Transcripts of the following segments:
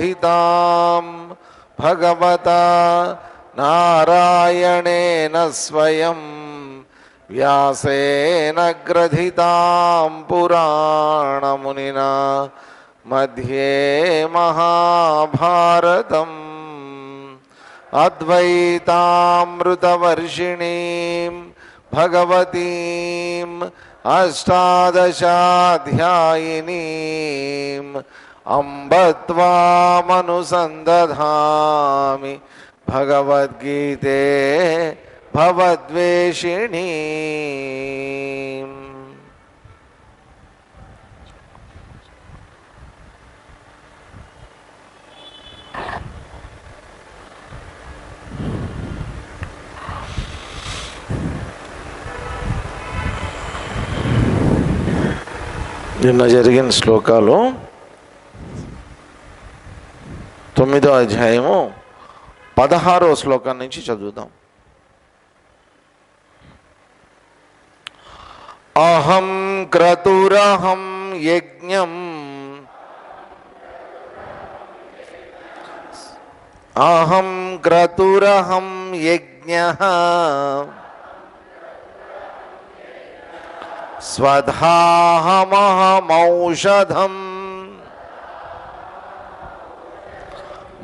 बोधितां भगवता नारायणेन स्वयं व्यासेन ग्रथितां पुराणमुनिना मध्ये महाभारतम् अद्वैतामृतवर्षिणीं भगवतीम् अष्टादशाध्यायिनीम् अम्ब त्वामनुसन्दधामि भगवद्गीते भवद्वेषिणीम्। నిన్న జరిగిన శ్లోకాలు 9వ అధ్యాయము 16వ శ్లోకం నుంచి చదువుదాం. అహం క్రతురహం యజ్ఞం అహం క్రతురహం యజ్ఞః స్వధాహమహమౌషధం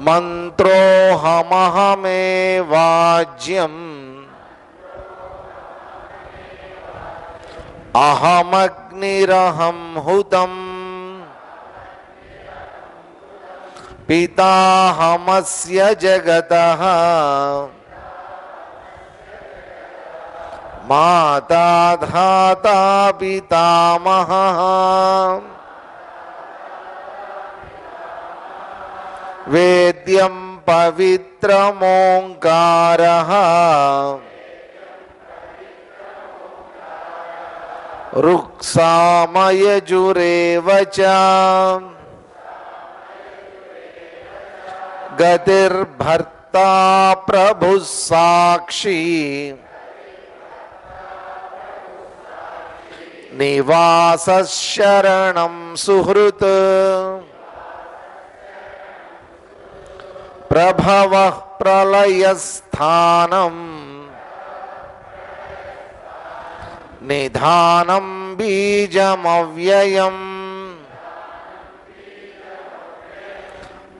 మంత్రోహమహమేవాజ్యం అహమగ్నిరహం హుతం పితాహమస్య జగతః మాతా ధాతా పితామహః వేద్యం పవిత్రమోంకారః రుక్సామయజురేవ చ గతిర్భర్తా ప్రభుః సాక్షి నివాసశరణం సుహృత్ ప్రభవః ప్రళయస్థానం నిధానం బీజమవ్యయం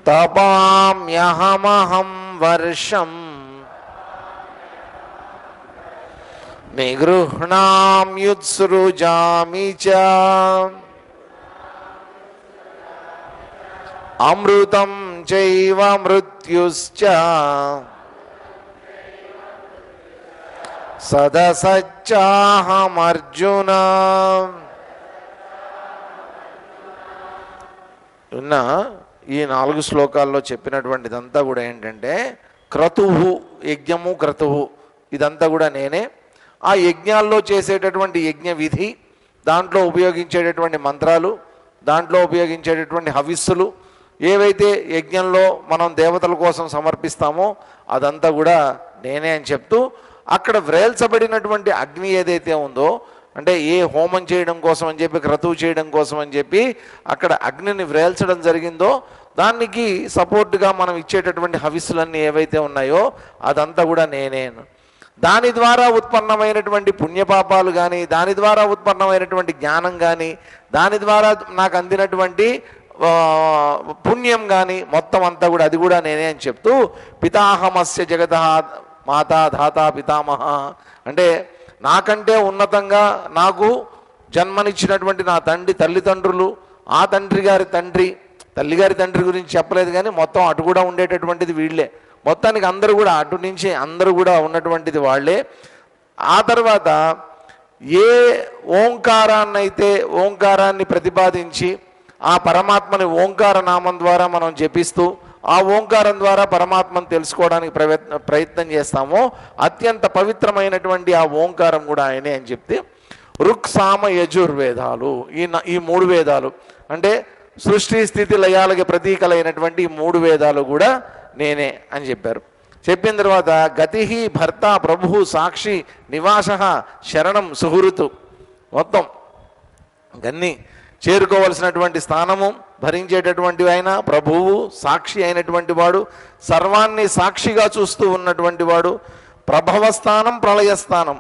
తపామ్యహమహం వర్షం నిగృహ్ణామ్యుత్సృజామి చ అమృతం చైవ మృత్యుశ్చ సదసచ్చాహమర్జున. ఉన్న ఈ 4 శ్లోకాల్లో చెప్పినటువంటిదంతా కూడా ఏంటంటే క్రతువు, యజ్ఞము క్రతువు ఇదంతా కూడా నేనే. ఆ యజ్ఞాల్లో చేసేటటువంటి యజ్ఞ విధి, దాంట్లో ఉపయోగించేటటువంటి మంత్రాలు, దాంట్లో ఉపయోగించేటటువంటి హవిస్సులు, ఏవైతే యజ్ఞంలో మనం దేవతల కోసం సమర్పిస్తామో అదంతా కూడా నేనే అని చెప్తూ, అక్కడ వ్రేల్చబడినటువంటి అగ్ని ఏదైతే ఉందో, అంటే ఏ హోమం చేయడం కోసం అని చెప్పి, క్రతువు చేయడం కోసం అని చెప్పి అక్కడ అగ్నిని వ్రేల్చడం జరిగిందో, దానికి సపోర్ట్గా మనం ఇచ్చేటటువంటి హవిస్సులన్నీ ఏవైతే ఉన్నాయో అదంతా కూడా నేనే. దాని ద్వారా ఉత్పన్నమైనటువంటి పుణ్యపాపాలు కానీ, దాని ద్వారా ఉత్పన్నమైనటువంటి జ్ఞానం కానీ, దాని ద్వారా నాకు అందినటువంటి పుణ్యం కానీ మొత్తం అంతా కూడా అది కూడా నేనే అని చెప్తూ, పితాహమస్య జగత మాతా ధాతా పితామహ అంటే నాకంటే ఉన్నతంగా నాకు జన్మనిచ్చినటువంటి నా తల్లిదండ్రులు, ఆ తండ్రి గారి తండ్రి, తల్లిగారి తండ్రి గురించి చెప్పలేదు కానీ మొత్తం అటు కూడా ఉండేటటువంటిది వీళ్ళే. మొత్తానికి అందరూ కూడా అటు నుంచి అందరూ కూడా ఉన్నటువంటిది వాళ్ళే. ఆ తర్వాత ఏ ఓంకారాన్ని ప్రతిపాదించి ఆ పరమాత్మని ఓంకార నామం ద్వారా మనం జపిస్తూ ఆ ఓంకారం ద్వారా పరమాత్మను తెలుసుకోవడానికి ప్రయత్నం చేస్తామో అత్యంత పవిత్రమైనటువంటి ఆ ఓంకారం కూడా ఆయనే అని చెప్తే, రుక్ సామ యజుర్వేదాలు ఈ 3 వేదాలు అంటే సృష్టి స్థితి లయాలకి ప్రతీకలైనటువంటి ఈ 3 వేదాలు కూడా నేనే అని చెప్పారు. చెప్పిన తర్వాత గతి భర్త ప్రభు సాక్షి నివాస శరణం సుహృతు మొత్తం గన్ని చేరుకోవలసినటువంటి స్థానము భరించేటటువంటి ఆయన ప్రభువు, సాక్షి అయినటువంటి వాడు, సర్వాన్ని సాక్షిగా చూస్తూ ఉన్నటువంటి వాడు. ప్రభవ స్థానం, ప్రళయస్థానం,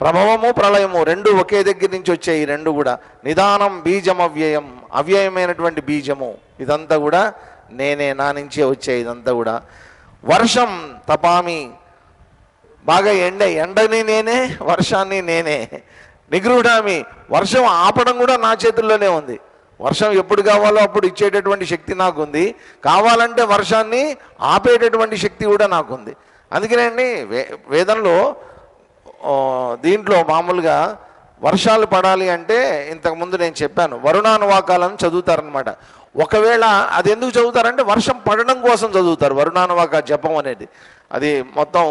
ప్రభవము ప్రళయము రెండు ఒకే దగ్గర నుంచి వచ్చాయి. ఈ రెండు కూడా నిదానం, బీజం అవ్యయం, అవ్యయమైనటువంటి బీజము. ఇదంతా కూడా నేనే, నా నుంచే వచ్చాయి ఇదంతా కూడా. వర్షం తపామి, బాగా ఎండని నేనే, వర్షాన్ని నేనే. నిగృఢామి, వర్షం ఆపడం కూడా నా చేతుల్లోనే ఉంది. వర్షం ఎప్పుడు కావాలో అప్పుడు ఇచ్చేటటువంటి శక్తి నాకుంది. కావాలంటే వర్షాన్ని ఆపేటటువంటి శక్తి కూడా నాకుంది. అందుకనండి వేదంలో దీంట్లో మామూలుగా వర్షాలు పడాలి అంటే ఇంతకుముందు నేను చెప్పాను, వరుణానువాకాలను చదువుతారనమాట. ఒకవేళ అది ఎందుకు చదువుతారంటే వర్షం పడడం కోసం చదువుతారు. వరుణానువాక జపం అనేది అది మొత్తం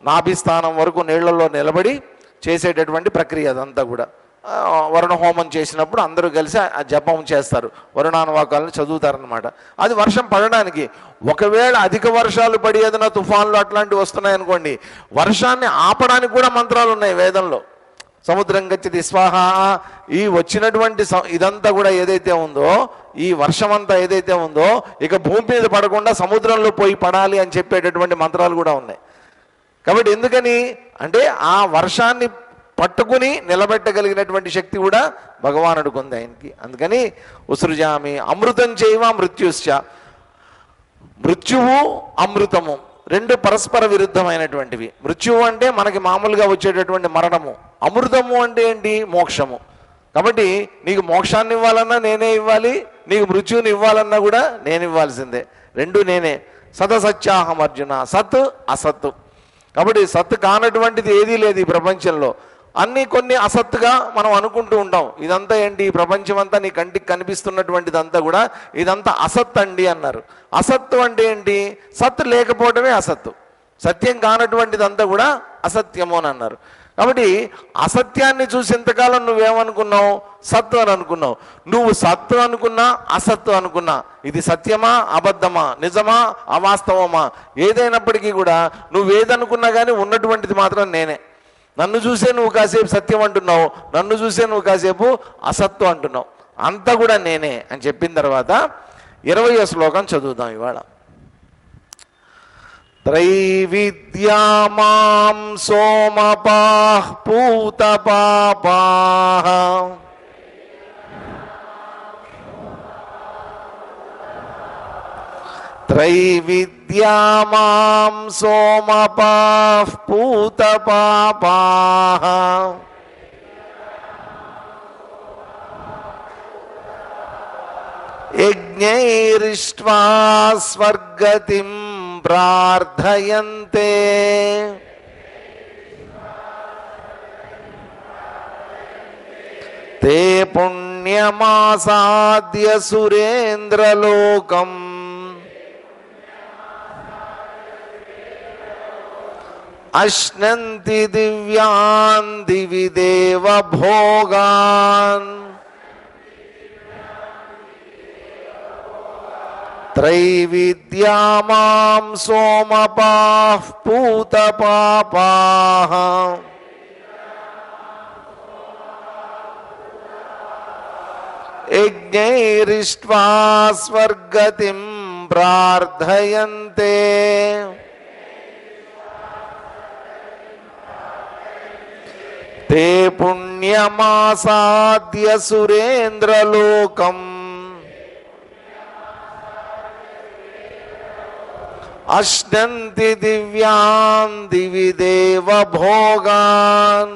నాభిస్థానం వరకు నీళ్లలో నిలబడి చేసేటటువంటి ప్రక్రియ. అదంతా కూడా వరుణ హోమం చేసినప్పుడు అందరూ కలిసి ఆ జపం చేస్తారు, వరుణానువాకాలను చదువుతారనమాట. అది వర్షం పడడానికి. ఒకవేళ అధిక వర్షాలు పడి ఏదైనా తుఫాన్లు అట్లాంటివి వస్తున్నాయనుకోండి, వర్షాన్ని ఆపడానికి కూడా మంత్రాలు ఉన్నాయి వేదంలో. సముద్రం గచ్చతి స్వాహ, ఈ వచ్చినటువంటి ఇదంతా కూడా ఏదైతే ఉందో, ఈ వర్షం అంతా ఏదైతే ఉందో ఇక భూమి మీద పడకుండా సముద్రంలో పోయి పడాలి అని చెప్పేటటువంటి మంత్రాలు కూడా ఉన్నాయి. కాబట్టి ఎందుకని అంటే ఆ వర్షాన్ని పట్టుకుని నిలబెట్టగలిగినటువంటి శక్తి కూడా భగవానుడికి ఉంది ఆయనకి. అందుకని ఉసృజామి అమృతం చేయవ మృత్యుశ్చ. మృత్యువు అమృతము రెండు పరస్పర విరుద్ధమైనటువంటివి. మృత్యువు అంటే మనకి మామూలుగా వచ్చేటటువంటి మరణము, అమృతము అంటే ఏంటి? మోక్షము. కాబట్టి నీకు మోక్షాన్ని ఇవ్వాలన్నా నేనే ఇవ్వాలి, నీకు మృత్యువుని ఇవ్వాలన్నా కూడా నేను ఇవ్వాల్సిందే. రెండు నేనే. సతసత్యాహం అర్జున, సత్ అసత్. కాబట్టి సత్ కానటువంటిది ఏదీ లేదు ఈ ప్రపంచంలో. అన్నీ కొన్ని అసత్తుగా మనం అనుకుంటూ ఉంటాం. ఇదంతా ఏంటి? ఈ ప్రపంచం అంతా నీ కంటికి కనిపిస్తున్నటువంటిదంతా కూడా ఇదంతా అసత్ అండి అన్నారు. అసత్తు అంటే ఏంటి? సత్తు లేకపోవడమే అసత్తు. సత్యం కానటువంటిదంతా కూడా అసత్యము అని అన్నారు. కాబట్టి అసత్యాన్ని చూసి ఇంతకాలం నువ్వేమనుకున్నావు? సత్తు అని అనుకున్నావు. నువ్వు సత్తు అనుకున్నా, అసత్తు అనుకున్నా, ఇది సత్యమా అబద్ధమా, నిజమా అవాస్తవమా, ఏదైనప్పటికీ కూడా నువ్వేదనుకున్నా కానీ ఉన్నటువంటిది మాత్రం నేనే. నన్ను చూసే నువ్వు కాసేపు సత్యం అంటున్నావు, నన్ను చూసే నువ్వు కాసేపు అసత్తు అంటున్నావు, అంతా కూడా నేనే అని చెప్పిన తర్వాత 20వ శ్లోకం చదువుదాం ఇవాళ. త్రైవిద్యామాం సోమపాః పూతపాపాః త్రైవిద్యామాం సోమపాః పూతపాపాః యజ్ఞైరిష్ట్వా స్వర్గతిం ప్రార్థయంతే తే పుణ్యమాసాద్య సురేంద్రలోకం అశ్నంతి దివ్యాన్ దివి దేవ భోగాన్ త్రైవిద్యామాం సోమపాః పూతపాపాః యజ్ఞైరిష్ట్వా స్వర్గతిం ప్రార్థయంతే తే పుణ్యమాసాద్య సురేంద్రలోకం అశ్నంతి దివ్యాన్ దివి దేవ భోగాన్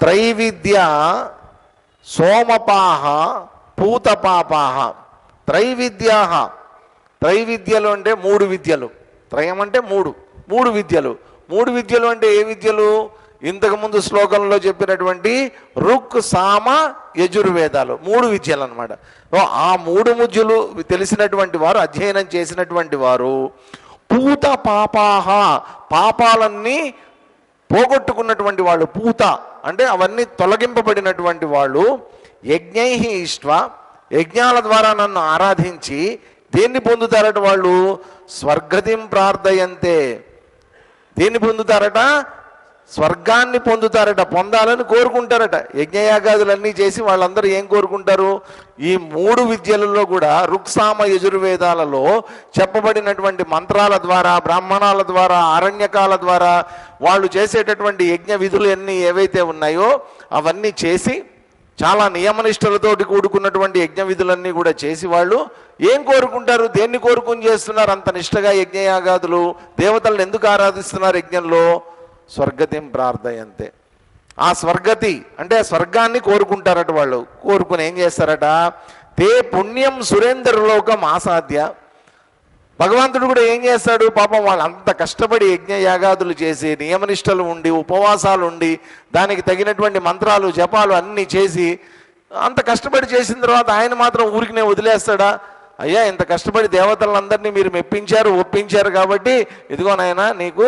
త్రైవిద్య సోమపాః పూతపాపాః త్రైవిద్యాః. త్రైవిద్యలు అంటే మూడు విద్యలు. త్రయం అంటే మూడు విద్యలు. మూడు విద్యలు అంటే ఏ విద్యలు? ఇంతకుముందు శ్లోకంలో చెప్పినటువంటి రుక్ సామ యజుర్వేదాలు మూడు విద్యలు అనమాట. ఆ మూడు ముద్యలు తెలిసినటువంటి వారు, అధ్యయనం చేసినటువంటి వారు పూత పాపాహ, పాపాలన్నీ పోగొట్టుకున్నటువంటి వాళ్ళు. పూత అంటే అవన్నీ తొలగింపబడినటువంటి వాళ్ళు. యజ్ఞై ఇష్ట్వ, యజ్ఞాల ద్వారా నన్ను ఆరాధించి దేన్ని పొందుతారట వాళ్ళు? స్వర్గతిం ప్రార్థయంతే. దేన్ని పొందుతారట? స్వర్గాన్ని పొందుతారట, పొందాలని కోరుకుంటారట. యజ్ఞయాగాదులన్నీ చేసి వాళ్ళందరూ ఏం కోరుకుంటారు? ఈ 3 విద్యలలో కూడా ఋక్సామ యజుర్వేదాలలో చెప్పబడినటువంటి మంత్రాల ద్వారా, బ్రాహ్మణాల ద్వారా, అరణ్యకాల ద్వారా వాళ్ళు చేసేటటువంటి యజ్ఞ విధులు అన్నీ ఏవైతే ఉన్నాయో అవన్నీ చేసి, చాలా నియమనిష్టలతోటి కూడుకున్నటువంటి యజ్ఞ విధులన్నీ కూడా చేసి వాళ్ళు ఏం కోరుకుంటారు? దేన్ని కోరుకుని చేస్తున్నారు అంత నిష్టగా యజ్ఞయాగాదులు? దేవతలను ఎందుకు ఆరాధిస్తున్నారు యజ్ఞంలో? స్వర్గతిం ప్రార్థయంతే. ఆ స్వర్గతి అంటే స్వర్గాన్ని కోరుకుంటారట వాళ్ళు. కోరుకుని ఏం చేస్తారట? తే పుణ్యం సురేంద్రలోకం ఆసాధ్య. భగవంతుడు కూడా ఏం చేస్తాడు? పాపం వాళ్ళు అంత కష్టపడి యజ్ఞయాగాదులు చేసి, నియమనిష్టలు ఉండి, ఉపవాసాలు ఉండి, దానికి తగినటువంటి మంత్రాలు జపాలు అన్నీ చేసి, అంత కష్టపడి చేసిన తర్వాత ఆయన మాత్రం ఊరికినే వదిలేస్తాడా? అయ్యా, ఇంత కష్టపడి దేవతలందరినీ మీరు మెప్పించారు, ఒప్పించారు కాబట్టి ఇదిగో నాయనా నీకు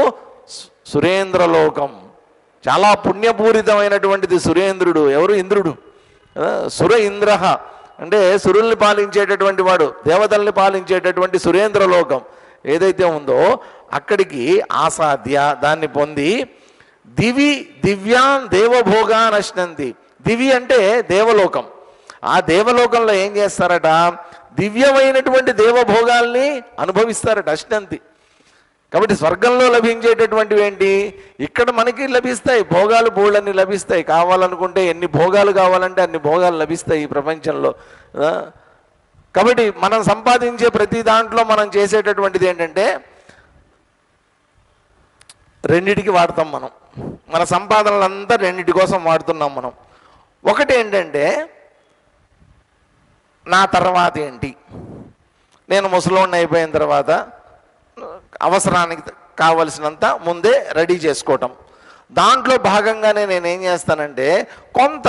సురేంద్రలోకం, చాలా పుణ్యపూరితమైనటువంటిది సురేంద్రుడు. ఎవరు? ఇంద్రుడు. సుర ఇంద్ర అంటే సురుల్ని పాలించేటటువంటి వాడు, దేవతల్ని పాలించేటటువంటి సురేంద్రలోకం ఏదైతే ఉందో అక్కడికి ఆసాధ్య, దాన్ని పొంది దివి దివ్యాన్ దేవభోగాన్ అశ్నంతి. దివి అంటే దేవలోకం. ఆ దేవలోకంలో ఏం చేస్తారట? దివ్యమైనటువంటి దేవభోగాల్ని అనుభవిస్తారట, అశ్నంతి. కాబట్టి స్వర్గంలో లభించేటటువంటివి ఏంటి? ఇక్కడ మనకి లభిస్తాయి భోగాలు, బోళ్ళన్ని లభిస్తాయి. కావాలనుకుంటే ఎన్ని భోగాలు కావాలంటే అన్ని భోగాలు లభిస్తాయి ఈ ప్రపంచంలో. కాబట్టి మనం సంపాదించే ప్రతి దాంట్లో మనం చేసేటటువంటిది ఏంటంటే రెండిటికి వాడతాం మనం. మన సంపాదనలంతా రెండిటి కోసం వాడుతున్నాం మనం. ఒకటి ఏంటంటే నా తర్వాత ఏంటి, నేను ముసలోడిని అయిపోయిన తర్వాత అవసరానికి కావలసినంత ముందే రెడీ చేసుకోవటం. దాంట్లో భాగంగానే నేనేం చేస్తానంటే కొంత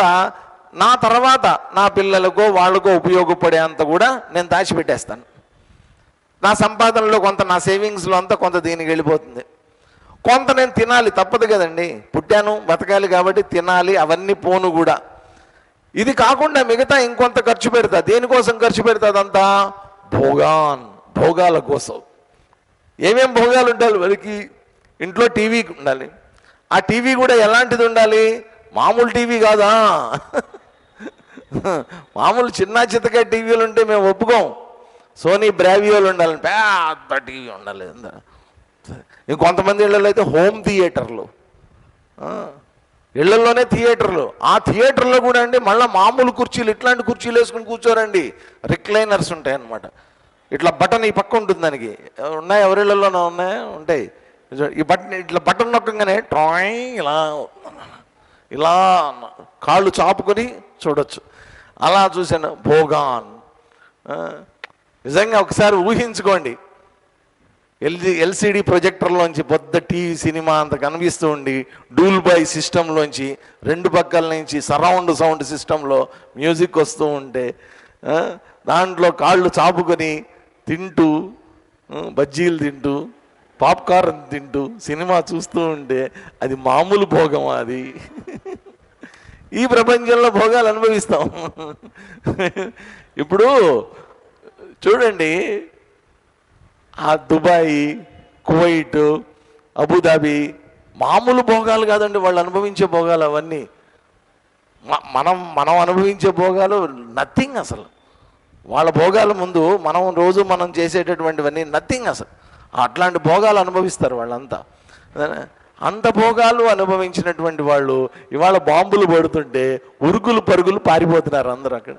నా తర్వాత నా పిల్లలకో వాళ్ళకో ఉపయోగపడేంత కూడా నేను దాచిపెట్టేస్తాను. నా సంపాదనలో కొంత, నా సేవింగ్స్లో అంతా కొంత దీనికి వెళ్ళిపోతుంది. కొంత నేను తినాలి, తప్పదు కదండి, పుట్టాను బతకాలి కాబట్టి తినాలి, అవన్నీ పోను కూడా. ఇది కాకుండా మిగతా ఇంకొంత ఖర్చు పెడతా. దేనికోసం ఖర్చు పెడతా? అదంతా భోగాల కోసం. ఏమేం భోగాలు ఉండాలి వాళ్ళకి? ఇంట్లో టీవీ ఉండాలి. ఆ టీవీ కూడా ఎలాంటిది ఉండాలి? మామూలు టీవీ కాదా, మామూలు చిన్న చితక టీవీలు ఉంటే మేము ఒప్పుకోం. సోనీ బ్రావియోలు ఉండాలి, పెద్ద టీవీ ఉండాలి. ఇంకొంతమంది ఇళ్ళలో అయితే హోమ్ థియేటర్లు, ఇళ్లలోనే థియేటర్లు. ఆ థియేటర్లో కూడా అండి మళ్ళీ మామూలు కుర్చీలు, ఇట్లాంటి కుర్చీలు వేసుకుని కూర్చోరండి, రిక్లైనర్స్ ఉంటాయి అన్నమాట. ఇట్లా బటన్ ఈ పక్క ఉంటుంది, దానికి ఉన్నాయి, ఎవరిళ్లలోనే ఉన్నాయి, ఉంటాయి. ఈ బటన్ ఇట్లా బటన్ నొక్కగానే టాయ్ ఇలా ఇలా కాళ్ళు చాపుకొని చూడొచ్చు. అలా చూశాను భోగాన్. నిజంగా ఒకసారి ఊహించుకోండి, ఎల్సిడి ప్రొజెక్టర్లోంచి పెద్ద టీవీ సినిమా అంత కనిపిస్తూ ఉండి, డూల్బై సిస్టంలోంచి 2 పక్కల నుంచి సరౌండ్ సౌండ్ సిస్టంలో మ్యూజిక్ వస్తూ ఉంటే, దాంట్లో కాళ్ళు చాపుకొని తింటూ, బజ్జీలు తింటూ, పాప్కార్న్ తింటూ సినిమా చూస్తూ ఉంటే అది మామూలు భోగమా? అది ఈ ప్రపంచంలో భోగాలు అనుభవిస్తాం. ఇప్పుడు చూడండి, ఆ దుబాయ్, కువైట్, అబుదాబి మామూలు భోగాలు కాదండి వాళ్ళు అనుభవించే భోగాలు అవన్నీ. మనం అనుభవించే భోగాలు నథింగ్ అసలు. వాళ్ళ భోగాల ముందు మనం చేసేటటువంటివన్నీ నథింగ్ అసలు. అట్లాంటి భోగాలు అనుభవిస్తారు వాళ్ళంతా. అంత భోగాలు అనుభవించినటువంటి వాళ్ళు ఇవాళ బాంబులు పడుతుంటే ఉరుకులు పరుగులు పారిపోతున్నారు అందరూ. అక్కడ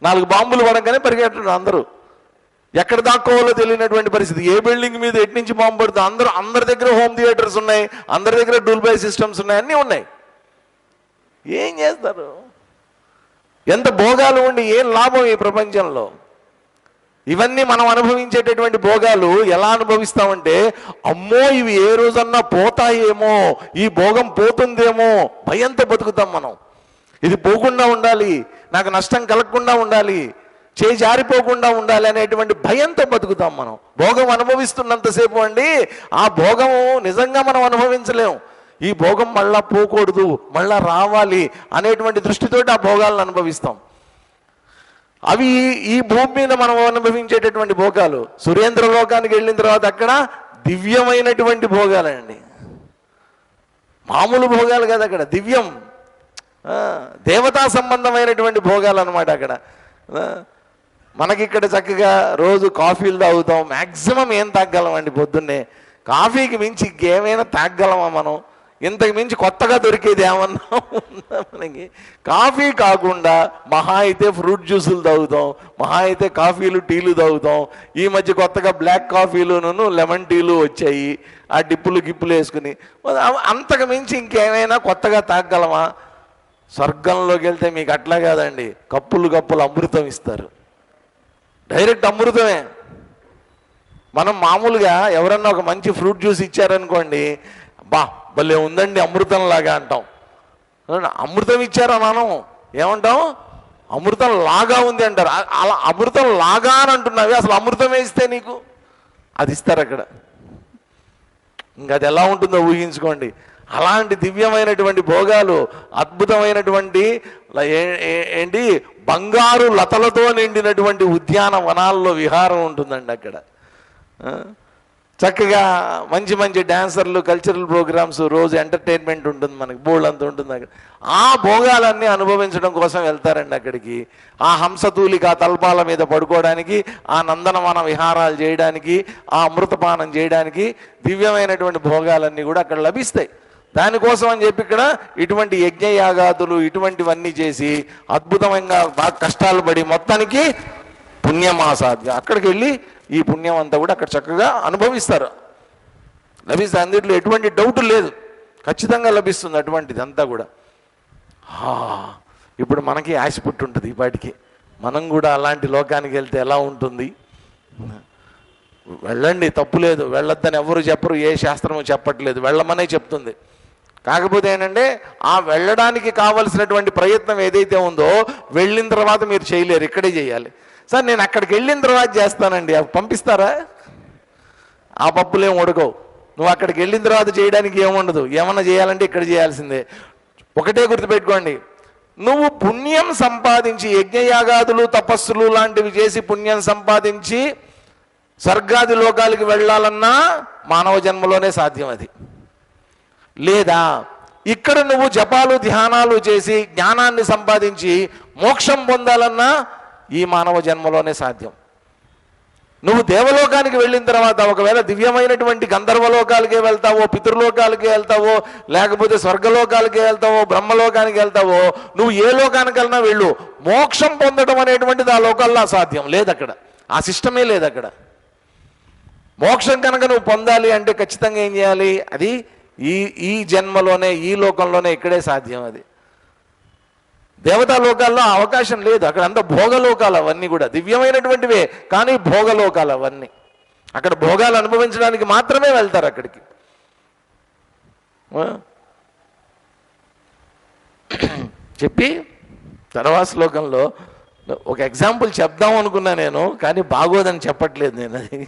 4 బాంబులు పడగానే పరిగెట్టున్నారు అందరూ. ఎక్కడ దాక్కోవాలో తెలియనటువంటి పరిస్థితి. ఏ బిల్డింగ్ మీద ఎటు నుంచి బాంబు పడుతుంది, అందరి దగ్గర హోమ్ థియేటర్స్ ఉన్నాయి, అందరి దగ్గర డూల్బై సిస్టమ్స్ ఉన్నాయి, అన్నీ ఉన్నాయి. ఏం చేస్తారు? ఎంత భోగాలు ఉండి ఏం లాభం ఈ ప్రపంచంలో? ఇవన్నీ మనం అనుభవించేటటువంటి భోగాలు ఎలా అనుభవిస్తామంటే, అమ్మో ఇవి ఏ రోజన్నా పోతాయేమో, ఈ భోగం పోతుందేమో భయంతో బతుకుతాం మనం. ఇది పోకుండా ఉండాలి, నాకు నష్టం కలగకుండా ఉండాలి, చేయి జారిపోకుండా ఉండాలి అనేటువంటి భయంతో బతుకుతాం మనం. భోగం అనుభవిస్తున్నంతసేపు అండి ఆ భోగము నిజంగా మనం అనుభవించలేం. ఈ భోగం మళ్ళా పోకూడదు, మళ్ళా రావాలి అనేటువంటి దృష్టితోటి ఆ భోగాలను అనుభవిస్తాం. అవి ఈ భూమి మీద మనం అనుభవించేటటువంటి భోగాలు. సురేంద్ర లోకానికి వెళ్ళిన తర్వాత అక్కడ దివ్యమైనటువంటి భోగాలండి. మామూలు భోగాలు కాదు అక్కడ, దివ్యం, దేవతా సంబంధమైనటువంటి భోగాలు అనమాట అక్కడ. మనకిక్కడ చక్కగా రోజు కాఫీలు తాగుతాం, మ్యాక్సిమం ఏం తాగలమండి పొద్దున్నే, కాఫీకి మించి ఇంకేమైనా తాగలమా మనం? ఇంతకు మించి కొత్తగా దొరికేది ఏమన్నా ఉందా మనకి? కాఫీ కాకుండా మహా అయితే ఫ్రూట్ జ్యూసులు తాగుతాం, మహా అయితే కాఫీలు టీలు తాగుతాం. ఈ మధ్య కొత్తగా బ్లాక్ కాఫీలును లెమన్ టీలు వచ్చాయి, ఆ డిప్పులు గిప్పులు వేసుకుని. అంతకు మించి ఇంకేమైనా కొత్తగా తాగలమా? స్వర్గంలోకి వెళ్తే మీకు అట్లా కాదండి, కప్పులు కప్పులు అమృతం ఇస్తారు, డైరెక్ట్ అమృతమే. మనం మామూలుగా ఎవరన్నా ఒక మంచి ఫ్రూట్ జ్యూస్ ఇచ్చారనుకోండి, బా భలే ఉందండి అమృతం లాగా అంటాం. అమృతం ఇచ్చారా మనం ఏమంటాం? అమృతం లాగా ఉంది అంటారు. అలా అమృతం లాగా అని అంటున్నావి, అసలు అమృతమే ఇస్తే నీకు అది ఇస్తారు అక్కడ. ఇంకా అది ఎలా ఉంటుందో ఊహించుకోండి. అలాంటి దివ్యమైనటువంటి భోగాలు, అద్భుతమైనటువంటి ఏంటి బంగారు లతలతో నిండినటువంటి ఉద్యానవనాల్లో విహారం ఉంటుందండి అక్కడ. చక్కగా మంచి మంచి డాన్సర్లు, కల్చరల్ ప్రోగ్రామ్స్, రోజు ఎంటర్టైన్మెంట్ ఉంటుంది, మనకి బోల్డ్ అంత ఉంటుంది అక్కడ. ఆ భోగాలన్నీ అనుభవించడం కోసం వెళ్తారండి అక్కడికి. ఆ హంసతూలిక తల్పాల మీద పడుకోవడానికి, ఆ నందనవన విహారాలు చేయడానికి, ఆ అమృతపానం చేయడానికి దివ్యమైనటువంటి భోగాలన్నీ కూడా అక్కడ లభిస్తాయి. దానికోసం అని చెప్పి ఇక్కడ ఇటువంటి యజ్ఞయాగాదులు ఇటువంటివన్నీ చేసి అద్భుతంగా బాగా కష్టాలు పడి మొత్తానికి పుణ్యమాసాధ్య అక్కడికి వెళ్ళి ఈ పుణ్యం అంతా కూడా అక్కడ చక్కగా అనుభవిస్తారు, లభిస్తుంది. అందులో ఎటువంటి డౌట్ లేదు, ఖచ్చితంగా లభిస్తుంది అటువంటిది అంతా కూడా. ఇప్పుడు మనకి ఆశ పుట్టుంటుంది ఈ పాటికి, మనం కూడా అలాంటి లోకానికి వెళ్తే ఎలా ఉంటుంది? వెళ్ళండి, తప్పులేదు, వెళ్ళొద్దని ఎవరు చెప్పరు, ఏ శాస్త్రము చెప్పట్లేదు, వెళ్ళమనే చెప్తుంది. కాకపోతే ఏంటంటే ఆ వెళ్ళడానికి కావలసినటువంటి ప్రయత్నం ఏదైతే ఉందో వెళ్ళిన తర్వాత మీరు చేయలేరు, ఇక్కడే చేయాలి. సార్ నేను అక్కడికి వెళ్ళిన తర్వాత చేస్తానండి, అవి పంపిస్తారా? ఆ పప్పులేం ఉడకవు. నువ్వు అక్కడికి వెళ్ళిన తర్వాత చేయడానికి ఏముండదు, ఏమన్నా చేయాలంటే ఇక్కడ చేయాల్సిందే. ఒకటే గుర్తుపెట్టుకోండి, నువ్వు పుణ్యం సంపాదించి యజ్ఞయాగాదులు తపస్సులు లాంటివి చేసి పుణ్యం సంపాదించి స్వర్గాది లోకాలకి వెళ్ళాలన్నా మానవ జన్మలోనే సాధ్యం అది. లేదా ఇక్కడ నువ్వు జపాలు ధ్యానాలు చేసి జ్ఞానాన్ని సంపాదించి మోక్షం పొందాలన్నా ఈ మానవ జన్మలోనే సాధ్యం. నువ్వు దేవలోకానికి వెళ్ళిన తర్వాత ఒకవేళ దివ్యమైనటువంటి గంధర్వలోకాలకే వెళ్తావో, పితృలోకాలకే వెళ్తావో, లేకపోతే స్వర్గలోకాలకే వెళ్తావో, బ్రహ్మలోకానికి వెళ్తావో, నువ్వు ఏ లోకానికి వెళ్ళినా వెళ్ళు, మోక్షం పొందడం అనేటువంటిది ఆ లోకాల్లో అసాధ్యం, లేదు అక్కడ, ఆ సిస్టమే లేదు అక్కడ. మోక్షం కనుక నువ్వు పొందాలి అంటే ఖచ్చితంగా ఏం చేయాలి? అది ఈ జన్మలోనే, ఈ లోకంలోనే, ఇక్కడే సాధ్యం. అది దేవతా లోకాల్లో అవకాశం లేదు, అక్కడ అంతా భోగలోకాలు, అవన్నీ కూడా దివ్యమైనటువంటివే కానీ భోగలోకాలు అవన్నీ. అక్కడ భోగాలు అనుభవించడానికి మాత్రమే వెళ్తారు అక్కడికి. చెప్పి తర్వాత శ్లోకంలో ఒక ఎగ్జాంపుల్ చెప్దాం అనుకున్నా నేను, కానీ బాగోదని చెప్పట్లేదు నేను, అది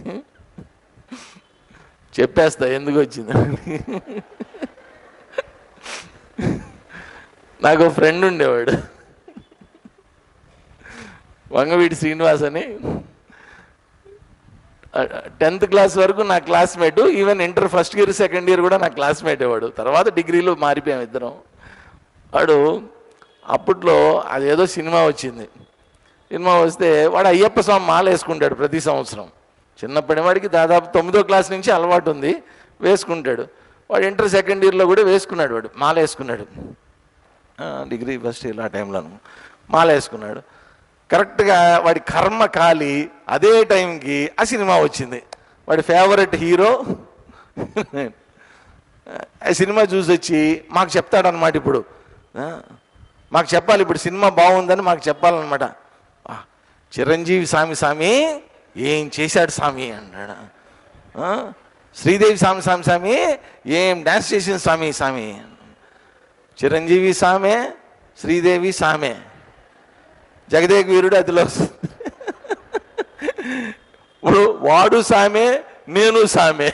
చెప్పేస్తా ఎందుకు వచ్చింది. నాకు ఫ్రెండ్ ఉండేవాడు, వంగవీటి శ్రీనివాస్ అని, 10th క్లాస్ వరకు నా classmate, even inter first year second year కూడా నా క్లాస్మేట్ వాడు. తర్వాత డిగ్రీలో మారిపోయాం ఇద్దరం. వాడు అప్పట్లో అదేదో సినిమా వచ్చింది, సినిమా వస్తే వాడు అయ్యప్ప స్వామి మాల వేసుకుంటాడు ప్రతి సంవత్సరం. చిన్నప్పటి వాడికి దాదాపు 9వ క్లాస్ నుంచి అలవాటు ఉంది, వేసుకుంటాడు. వాడు ఇంటర్ సెకండ్ ఇయర్లో కూడా వేసుకున్నాడు, వాడు మాల వేసుకున్నాడు. డిగ్రీ ఫస్ట్ ఇయర్ ఆ టైంలో మాల వేసుకున్నాడు. కరెక్ట్గా వాడి కర్మ కాలి అదే టైంకి ఆ సినిమా వచ్చింది. వాడి ఫేవరెట్ హీరో ఆ సినిమా చూసి వచ్చి మాకు చెప్తాడనమాట. ఇప్పుడు మాకు చెప్పాలి, ఇప్పుడు సినిమా బాగుందని మాకు చెప్పాలన్నమాట. చిరంజీవి స్వామి ఏం చేశాడు స్వామి అన్నాడు. శ్రీదేవి స్వామి ఏం డ్యాన్స్ చేసింది స్వామి. చిరంజీవి సామే, శ్రీదేవి సామే, జగదేక వీరుడు అదిలో. ఇప్పుడు వాడు సామే, నేను సామే.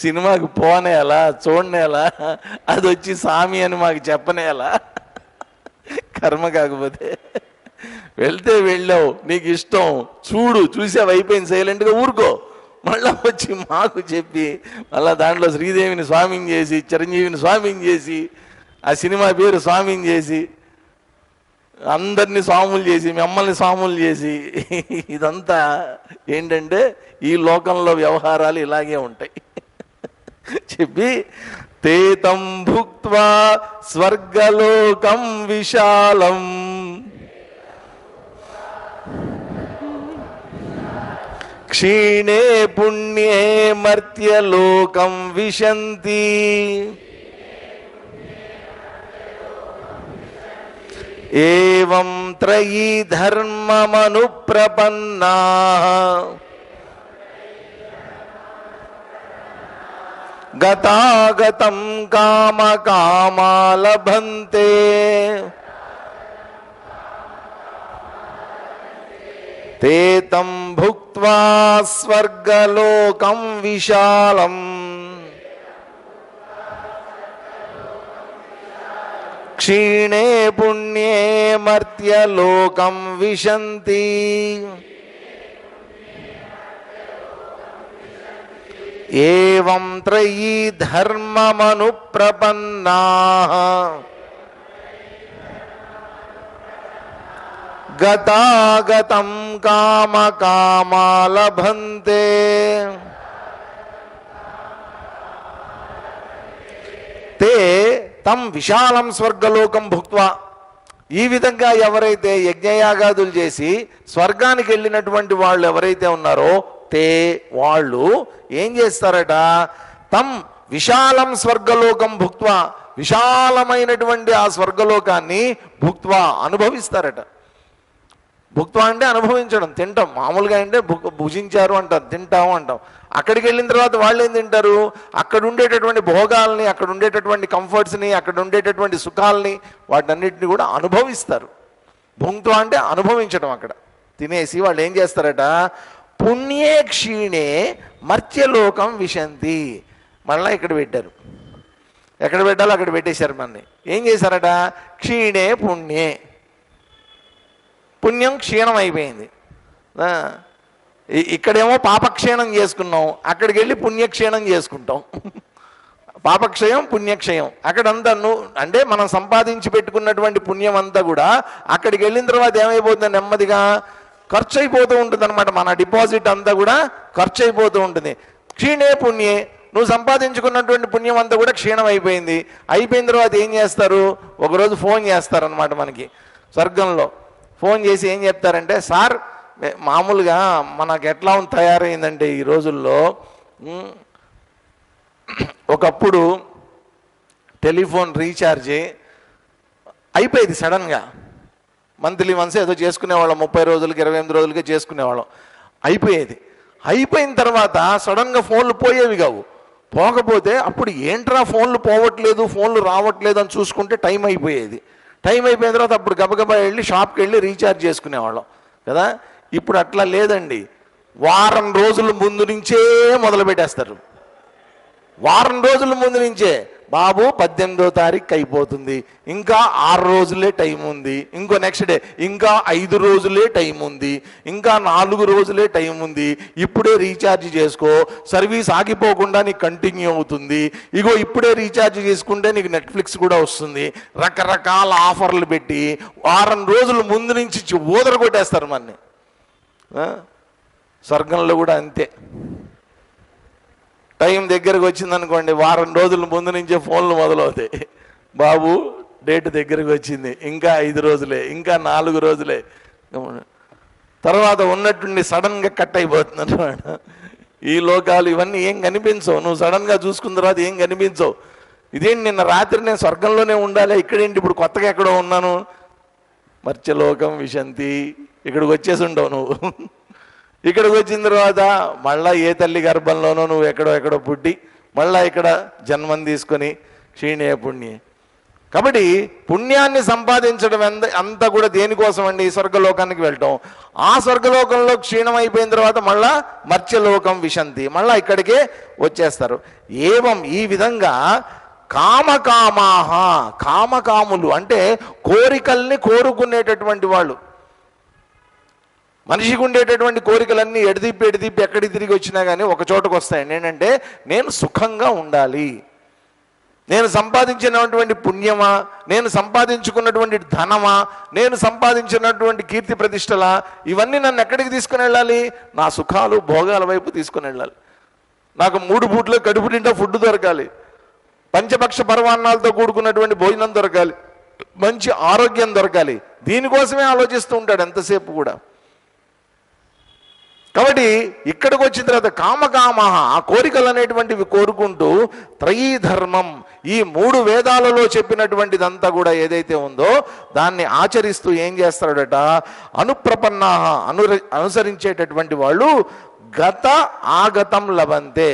సినిమాకి పోనేలా, చూడనేలా, అది వచ్చి సామి అని మాకు చెప్పనేలా. కర్మ కాకపోతే వెళ్తే వెళ్ళావు, నీకు ఇష్టం, చూడు, చూసావు, అయిపోయింది, సైలెంట్గా ఊరుకో. మళ్ళా వచ్చి మాకు చెప్పి మళ్ళా దాంట్లో శ్రీదేవిని స్వామిని చేసి, చిరంజీవిని స్వామిని చేసి, ఆ సినిమా పేరు స్వామిని చేసి, అందరినీ స్వాములు చేసి, మిమ్మల్ని స్వాములు చేసి, ఇదంతా ఏంటంటే ఈ లోకంలో వ్యవహారాలు ఇలాగే ఉంటాయి చెప్పి తేతం భుక్త్వా స్వర్గలోకం విశాలం క్షీణే పుణ్యే మర్త్యలోకం విశంతి ఏవం త్రయీ ధర్మమనుప్రపన్నాః గతాగతం కామకామా లభంతే తే తం భుక్త్వా స్వర్గలోకం విశాలం క్షీణే పుణ్యే మర్త్యలోకం విశంతి ఏవం త్రయీ ధర్మమనుప్రపన్నాః గతాగతం కామకామా లభంతే తే తం విశాలం స్వర్గలోకం భుక్త్వా. ఈ విధంగా ఎవరైతే యజ్ఞయాగాదులు చేసి స్వర్గానికి వెళ్ళినటువంటి వాళ్ళు ఎవరైతే ఉన్నారో తే వాళ్ళు ఏం చేస్తారట, తం విశాలం స్వర్గలోకం భుక్త్వా, విశాలమైనటువంటి ఆ స్వర్గలోకాన్ని భుక్త్వా అనుభవిస్తారట. భుక్త్వా అంటే అనుభవించడం, తింటాం. మామూలుగా అంటే భుజించారు అంటారు, తింటాము అంటాం. అక్కడికి వెళ్ళిన తర్వాత వాళ్ళు ఏం తింటారు, అక్కడ ఉండేటటువంటి భోగాల్ని, అక్కడ ఉండేటటువంటి కంఫర్ట్స్ని, అక్కడ ఉండేటటువంటి సుఖాలని, వాటన్నిటిని కూడా అనుభవిస్తారు. భుక్త్వా అంటే అనుభవించడం. అక్కడ తినేసి వాళ్ళు ఏం చేస్తారట, పుణ్యే క్షీణే మర్త్యలోకం విశంతి. మళ్ళీ ఇక్కడ పెట్టారు, ఎక్కడ పెట్టాలో అక్కడ పెట్టేశారు. మనని ఏం చేశారట, క్షీణే పుణ్యే, పుణ్యం క్షీణం అయిపోయింది. ఇక్కడేమో పాపక్షీణం చేసుకున్నాం, అక్కడికి వెళ్ళి పుణ్యక్షీణం చేసుకుంటాం. పాపక్షయం పుణ్యక్షయం. అక్కడంతా అంటే మనం సంపాదించి పెట్టుకున్నటువంటి పుణ్యం అంతా కూడా అక్కడికి వెళ్ళిన తర్వాత ఏమైపోతుంది, నెమ్మదిగా ఖర్చు అయిపోతూ ఉంటుంది అనమాట. మన డిపాజిట్ అంతా కూడా ఖర్చు అయిపోతూ ఉంటుంది. క్షీణే పుణ్యే, నువ్వు సంపాదించుకున్నటువంటి పుణ్యం అంతా కూడా క్షీణం అయిపోయింది. అయిపోయిన తర్వాత ఏం చేస్తారు, ఒకరోజు ఫోన్ చేస్తారనమాట మనకి. స్వర్గంలో ఫోన్ చేసి ఏం చెప్తారంటే, సార్ మామూలుగా మనకు ఎట్లా తయారైందంటే ఈ రోజుల్లో, ఒకప్పుడు టెలిఫోన్ రీఛార్జ్ అయిపోయేది సడన్గా. మంత్లీ వన్స్ ఏదో చేసుకునేవాళ్ళం, 30 రోజులకి 28 రోజులకి చేసుకునేవాళ్ళం. అయిపోయేది. అయిపోయిన తర్వాత సడన్గా ఫోన్లు పోయేవి కావు. పోకపోతే అప్పుడు ఏంట్రా ఫోన్లు పోవట్లేదు, ఫోన్లు రావట్లేదు అని చూసుకుంటే టైం అయిపోయేది. టైం అయిపోయిన తర్వాత అప్పుడు గబగబా వెళ్ళి షాప్కి వెళ్ళి రీఛార్జ్ చేసుకునేవాళ్ళం కదా. ఇప్పుడు అట్లా లేదండి. వారం రోజుల ముందు నుంచే మొదలు పెట్టేస్తారు. వారం రోజుల ముందు నుంచే, బాబు 18వ తారీఖు అయిపోతుంది, ఇంకా 6 రోజులే టైం ఉంది, ఇంకో నెక్స్ట్ డే ఇంకా 5 రోజులే టైం ఉంది, ఇంకా 4 రోజులే టైం ఉంది, ఇప్పుడే రీఛార్జ్ చేసుకో, సర్వీస్ ఆగిపోకుండా నీకు కంటిన్యూ అవుతుంది, ఇగో ఇప్పుడే రీఛార్జ్ చేసుకుంటే నీకు నెట్ఫ్లిక్స్ కూడా వస్తుంది. రకరకాల ఆఫర్లు పెట్టి వారం రోజుల ముందు నుంచి ఊదర కొట్టేస్తారు మనని. స్వర్గంలో కూడా అంతే. టైం దగ్గరకు వచ్చిందనుకోండి, వారం రోజుల ముందు నుంచే ఫోన్లు మొదలవుతాయి. బాబు డేట్ దగ్గరకు వచ్చింది, ఇంకా 5 రోజులే, ఇంకా 4 రోజులే. తర్వాత ఉన్నట్టుండి సడన్గా కట్ అయిపోతుంది అన్నమాట. ఈ లోకాలు ఇవన్నీ ఏం కనిపించవు. నువ్వు సడన్గా చూసుకున్న తర్వాత ఏం కనిపించవు. ఇదేంటి, నిన్న రాత్రి నేను స్వర్గంలోనే ఉండాలి, ఇక్కడేంటి ఇప్పుడు కొత్తగా ఎక్కడో ఉన్నాను. మర్త్యలోకం విశంతి, ఇక్కడికి వచ్చేసి ఉండవు నువ్వు. ఇక్కడికి వచ్చిన తర్వాత మళ్ళీ ఏ తల్లి గర్భంలోనో నువ్వు ఎక్కడో పుట్టి మళ్ళీ ఇక్కడ జన్మం తీసుకొని క్షీణే పుణ్యే. కాబట్టి పుణ్యాన్ని సంపాదించడం అంతా కూడా దేనికోసం అండి, స్వర్గలోకానికి వెళ్ళటం. ఆ స్వర్గలోకంలో క్షీణం అయిపోయిన తర్వాత మళ్ళా మర్త్యలోకం విశంతి, మళ్ళా ఇక్కడికే వచ్చేస్తారు. ఏవం ఈ విధంగా కామకామాహ, కామకాములు అంటే కోరికల్ని కోరుకునేటటువంటి వాళ్ళు. మనిషికి ఉండేటటువంటి కోరికలన్నీ ఎడదీపి ఎక్కడికి తిరిగి వచ్చినా కానీ ఒక చోటకు వస్తాయండి. ఏంటంటే నేను సుఖంగా ఉండాలి, నేను సంపాదించినటువంటి పుణ్యమా, నేను సంపాదించుకున్నటువంటి ధనమా, నేను సంపాదించినటువంటి కీర్తి ప్రతిష్టలా, ఇవన్నీ నన్ను ఎక్కడికి తీసుకుని వెళ్ళాలి? నా సుఖాలు భోగాల వైపు తీసుకుని వెళ్ళాలి. నాకు 3 పూట్ల కడుపు నిండా ఫుడ్ దొరకాలి, పంచపక్ష పరమాన్నాలతో కూడుకున్నటువంటి భోజనం దొరకాలి, మంచి ఆరోగ్యం దొరకాలి. దీనికోసమే ఆలోచిస్తూ ఉంటాడు ఎంతసేపు కూడా. కాబట్టి ఇక్కడికి వచ్చిన తర్వాత కామకామహ, ఆ కోరికలు అనేటువంటివి కోరుకుంటూ త్రయీ ధర్మం, ఈ 3 వేదాలలో చెప్పినటువంటిదంతా కూడా ఏదైతే ఉందో దాన్ని ఆచరిస్తూ ఏం చేస్తాడట, అనుప్రపన్నాహ, అనుసరించేటటువంటి వాళ్ళు గత ఆగతం లభంతే,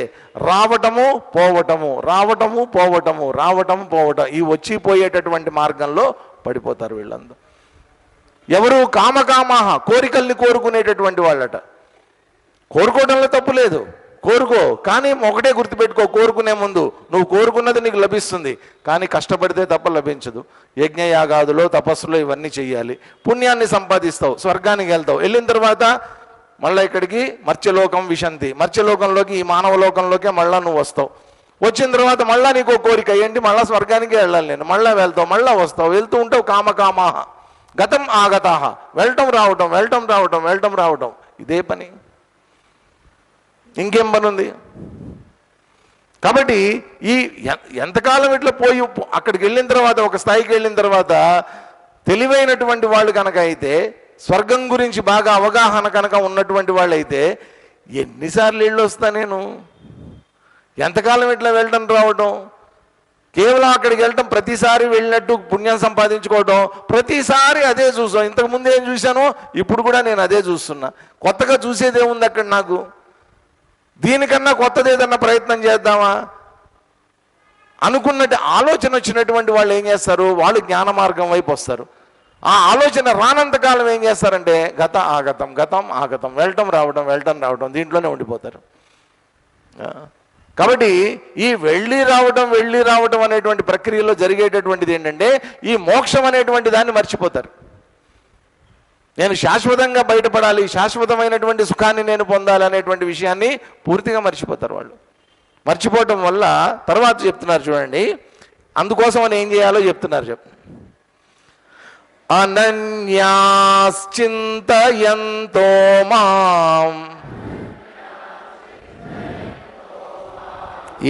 రావటము పోవటము, రావటము పోవటము, రావటము పోవటం, ఈ వచ్చిపోయేటటువంటి మార్గంలో పడిపోతారు వీళ్ళందరూ. ఎవరు? కామకామహ, కోరికల్ని కోరుకునేటటువంటి వాళ్ళట. కోరుకోవడంలో తప్పు లేదు, కోరుకో, కానీ ఒకటే గుర్తుపెట్టుకో, కోరుకునే ముందు నువ్వు కోరుకున్నది నీకు లభిస్తుంది, కానీ కష్టపడితే తప్ప లభించదు. యజ్ఞయాగాదులో తపస్సులో ఇవన్నీ చెయ్యాలి, పుణ్యాన్ని సంపాదిస్తావు, స్వర్గానికి వెళ్తావు, వెళ్ళిన తర్వాత మళ్ళీ ఇక్కడికి మర్త్యలోకం విశంతి, మర్త్యలోకంలోకి ఈ మానవ లోకంలోకే మళ్ళీ నువ్వు వస్తావు. వచ్చిన తర్వాత మళ్ళీ నీకు కోరిక ఏంటి, మళ్ళీ స్వర్గానికి వెళ్ళాలి నేను, మళ్ళీ వెళ్తావు, మళ్ళీ వస్తావు, వెళ్తూ ఉంటావు. కామకామాహ గతం ఆగతాహ, వెళ్ళటం రావటం, వెళ్ళటం రావటం, వెళ్ళటం రావటం, ఇదే పని, ఇంకేం పని ఉంది? కాబట్టి ఈ ఎంతకాలం ఇట్లా పోయి అక్కడికి వెళ్ళిన తర్వాత, ఒక స్థాయికి వెళ్ళిన తర్వాత తెలివైనటువంటి వాళ్ళు కనుక అయితే, స్వర్గం గురించి బాగా అవగాహన కనుక ఉన్నటువంటి వాళ్ళు అయితే, ఎన్నిసార్లు వెళ్ళి వస్తా నేను, ఎంతకాలం ఇట్లా వెళ్ళటం రావటం, కేవలం అక్కడికి వెళ్ళటం, ప్రతిసారి వెళ్ళినట్టు పుణ్యం సంపాదించుకోవటం, ప్రతిసారి అదే చూసాం. ఇంతకుముందు ఏం చూశానో ఇప్పుడు కూడా నేను అదే చూస్తున్నా, కొత్తగా చూసేదేముంది అక్కడ నాకు? దీనికన్నా కొత్తది ఏదన్నా ప్రయత్నం చేద్దామా అనుకున్నట్టు ఆలోచన వచ్చినటువంటి వాళ్ళు ఏం చేస్తారు? వాళ్ళు జ్ఞాన మార్గం వైపు వస్తారు. ఆ ఆలోచన రానంతకాలం ఏం చేస్తారంటే గత ఆగతం, గతం ఆగతం, వెళ్ళటం రావటం, వెళ్ళటం రావటం, దీంట్లోనే ఉండిపోతారు. కాబట్టి ఈ వెళ్ళి రావటం అనేటువంటి ప్రక్రియలో జరిగేటటువంటిది ఏంటంటే, ఈ మోక్షం అనేటువంటి దాన్ని మర్చిపోతారు. నేను శాశ్వతంగా బయటపడాలి, శాశ్వతమైనటువంటి సుఖాన్ని నేను పొందాలి అనేటువంటి విషయాన్ని పూర్తిగా మర్చిపోతారు వాళ్ళు. మర్చిపోవటం వల్ల తర్వాత చెప్తున్నారు చూడండి, అందుకోసం అని ఏం చేయాలో చెప్తున్నారు. అనన్యాశ్చింతయంతో మాం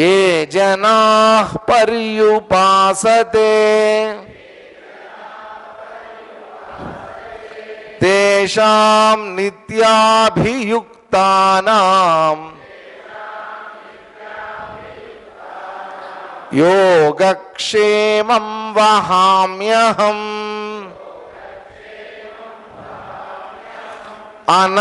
ఏ జనాః పర్యుపాసతే తేషాం నిత్యాభియుక్తానాం యోగక్షేమం వహామ్యహం. అనన్యాశ్చింతయంతో